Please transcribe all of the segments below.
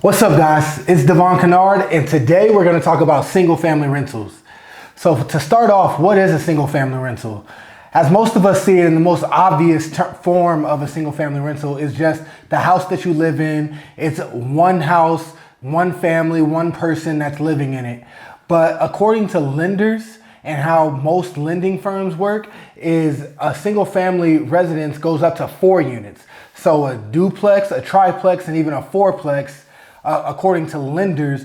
What's up, guys? It's Devon Kennard, and today we're going to talk about single family rentals. So to start off, what is a single family rental? As most of us see it, in the most obvious form of a single family rental is just the house that you live in. It's one house, one family, one person that's living in it. But according to lenders and how most lending firms work, is a single family residence goes up to 4 units. So a duplex, a triplex, and even a fourplex, according to lenders,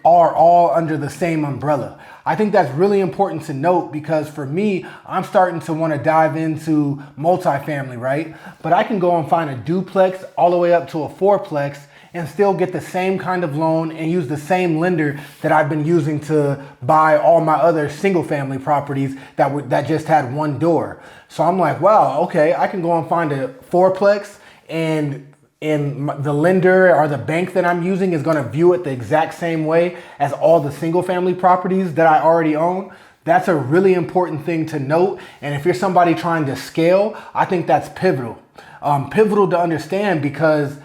are all under the same umbrella. I think that's really important to note because for me, I'm starting to want to dive into multifamily, right? But I can go and find a duplex all the way up to a fourplex and still get the same kind of loan and use the same lender that I've been using to buy all my other single family properties that just had one door. So I'm like, wow, okay, I can go and find a fourplex, and the lender or the bank that I'm using is going to view it the exact same way as all the single family properties that I already own. That's a really important thing to note. And if you're somebody trying to scale, I think that's pivotal. Pivotal to understand, because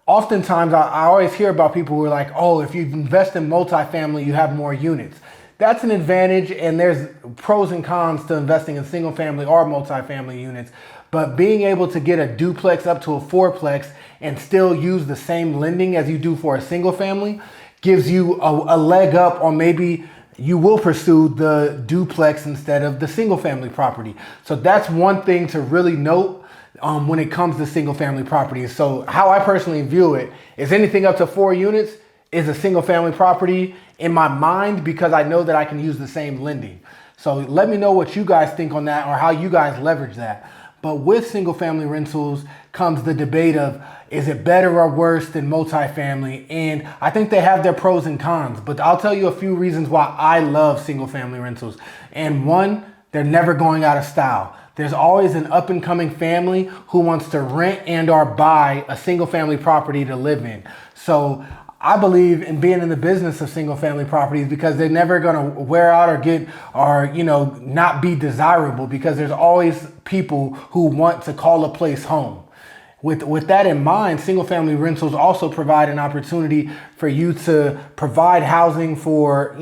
oftentimes I always hear about people who are like, oh, if you invest in multifamily, you have more units. That's an advantage, and there's pros and cons to investing in single family or multifamily units. But being able to get a duplex up to a fourplex and still use the same lending as you do for a single family gives you a leg up on maybe you will pursue the duplex instead of the single family property. So that's one thing to really note when it comes to single family properties. So how I personally view it is anything up to 4 units is a single family property in my mind, because I know that I can use the same lending. So let me know what you guys think on that or how you guys leverage that. But with single family rentals comes the debate of, is it better or worse than multifamily? And I think they have their pros and cons, but I'll tell you a few reasons why I love single family rentals. And one, they're never going out of style. There's always an up and coming family who wants to rent and or buy a single family property to live in. So I believe in being in the business of single family properties because they're never going to wear out or not be desirable, because there's always people who want to call a place home. With that in mind, single family rentals also provide an opportunity for you to provide housing for,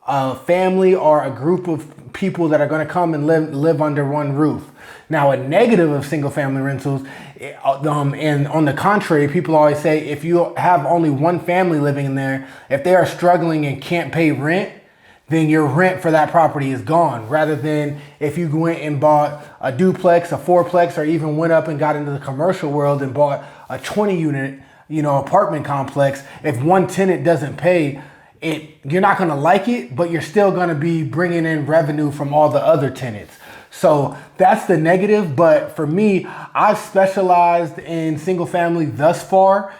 a family or a group of people that are going to come and live under one roof. Now, a negative of single family rentals, and on the contrary, people always say if you have only one family living in there, if they are struggling and can't pay rent, then your rent for that property is gone. Rather than if you went and bought a duplex, a fourplex, or even went up and got into the commercial world and bought a 20 unit, apartment complex, if one tenant doesn't pay, you're not going to like it, but you're still going to be bringing in revenue from all the other tenants. So that's the negative. But for me, I've specialized in single family thus far.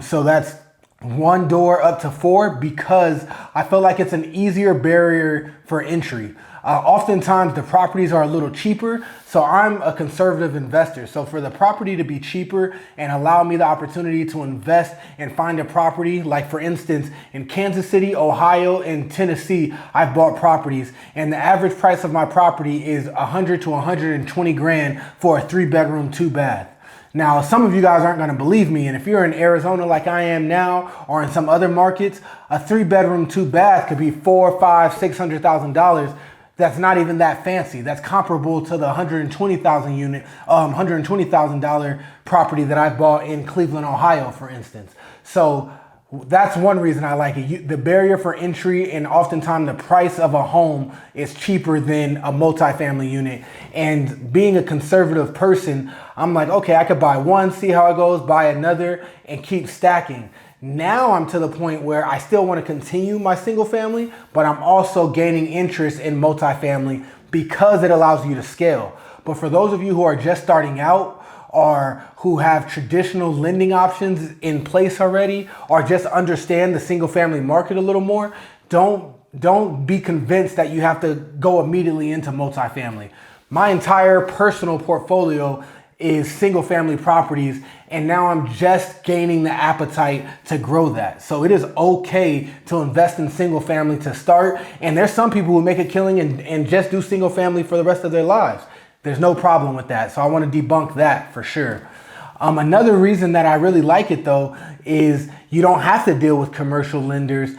So that's 1 door up to 4, because I feel like it's an easier barrier for entry. Oftentimes the properties are a little cheaper, so I'm a conservative investor. So for the property to be cheaper and allow me the opportunity to invest and find a property, like for instance, in Kansas City, Ohio, and Tennessee, I've bought properties, and the average price of my property is 100 to 120 grand for a 3-bedroom, 2-bath. Now, some of you guys aren't going to believe me, and if you're in Arizona like I am now, or in some other markets, a 3-bedroom, 2-bath could be $400,000, $500,000, $600,000. That's not even that fancy. That's comparable to the $120,000 property that I bought in Cleveland, Ohio, for instance. So that's one reason I like it. The barrier for entry, and oftentimes the price of a home is cheaper than a multifamily unit. And being a conservative person, I'm like, okay, I could buy one, see how it goes, buy another, and keep stacking. Now I'm to the point where I still want to continue my single family, but I'm also gaining interest in multifamily because it allows you to scale. But for those of you who are just starting out, or who have traditional lending options in place already, or just understand the single family market a little more, don't be convinced that you have to go immediately into multifamily. My entire personal portfolio is single family properties, and now I'm just gaining the appetite to grow that. So it is okay to invest in single family to start, and there's some people who make a killing and just do single family for the rest of their lives. There's no problem with that, so I want to debunk that for sure. Another reason that I really like it though is you don't have to deal with commercial lenders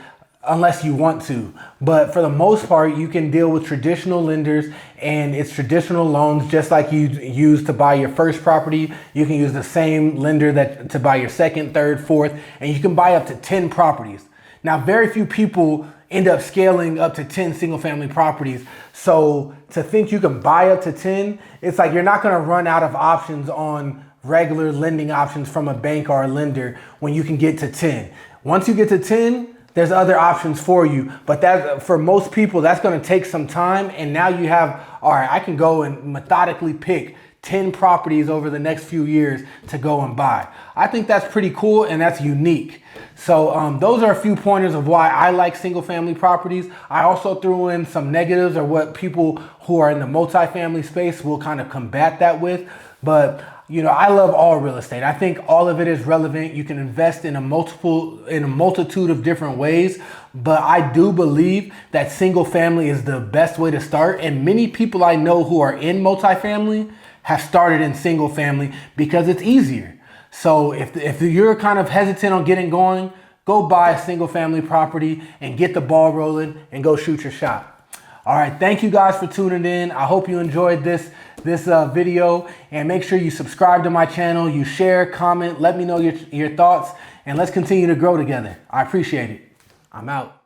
unless you want to. But for the most part, you can deal with traditional lenders, and it's traditional loans just like you use to buy your first property. You can use the same lender to buy your second, third, fourth, and you can buy up to 10 properties. Now, very few people end up scaling up to 10 single family properties. So to think you can buy up to 10, it's like you're not gonna run out of options on regular lending options from a bank or a lender when you can get to 10. Once you get to 10, there's other options for you, but that for most people, that's gonna take some time. And now you have, all right, I can go and methodically pick 10 properties over the next few years to go and buy. I think that's pretty cool and that's unique. So those are a few pointers of why I like single family properties. I also threw in some negatives or what people who are in the multifamily space will kind of combat that with. But you know, I love all real estate. I think all of it is relevant. You can invest in a multitude of different ways, but I do believe that single family is the best way to start. And many people I know who are in multifamily have started in single family because it's easier. So if you're kind of hesitant on getting going, go buy a single family property and get the ball rolling and go shoot your shot. All right, thank you guys for tuning in. I hope you enjoyed this video, and make sure you subscribe to my channel, you share, comment, let me know your thoughts, and let's continue to grow together. I appreciate it. I'm out.